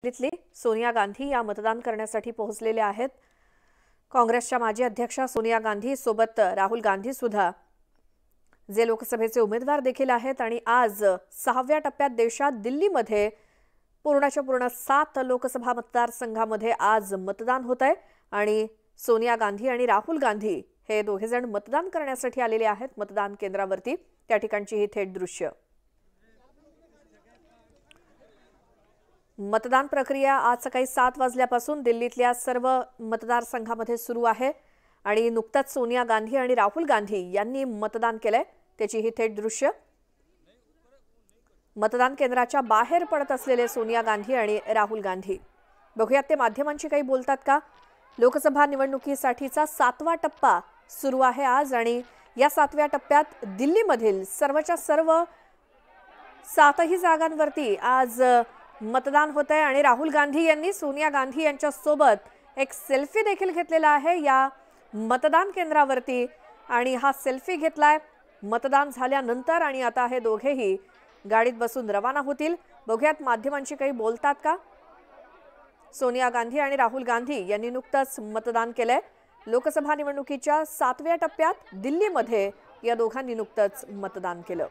दिल्लीतली सोनिया गांधी या मतदान करण्यासाठी पोहोचलेल्या आहेत। काँग्रेसच्या माजी अध्यक्षा सोनिया गांधी सोबत राहुल गांधी सुद्धा जे लोकसभेचे उमेदवार देखील आहेत आणि आज 6व्या टप्प्यात देशात दिल्लीमध्ये पूर्णच्या पूर्ण 7 लोकसभा मतदारसंघामध्ये आज मतदान होत आहे आणि सोनिया गांधी आणि राहुल गांधी हे दोघे जण मतदान करण्यासाठी आलेले आहेत मतदान केंद्रावरती। त्या ठिकाणची ही थेट दृश्य। मतदान प्रक्रिया आज सकाळी 7 वाजल्यापासून दिल्लीतल्या सर्व मतदारसंघामध्ये सुरू आहे आणि नुकताच सोनिया गांधी आणि राहुल गांधी यांनी मतदान केलंय। त्याची ही थेट दृश्य। मतदान केंद्राच्या बाहेर पडत असलेले सोनिया गांधी आणि राहुल गांधी बघूयात ते माध्यमांशी काही बोलतात का। लोकसभा निवडणुकीसाठीचा 7वा टप्पा सुरू आहे आज आणि या 7व्या टप्प्यात दिल्लीमधील सर्वच्या सर्व 7ही जागांवरती आज मतदान होत आहे आणि राहुल गांधी यांनी सोनिया गांधी यांच्या सोबत एक सेल्फी देखील घेतलेला आहे या मतदान केंद्रावरती आणि हा सेल्फी घेतलाय मतदान झाल्यानंतर आणि आता हे दोघेही गाडीत बसून रवाना होतील। बघूयात माध्यमांशी काही बोलतात का। सोनिया गांधी आणि राहुल गांधी यांनी नुकतंच मतदान केलंय। लोकसभा निवडणुकीच्या 7व्या टप्प्यात दिल्लीमध्ये या दोघांनी नुकतंच मतदान केलं।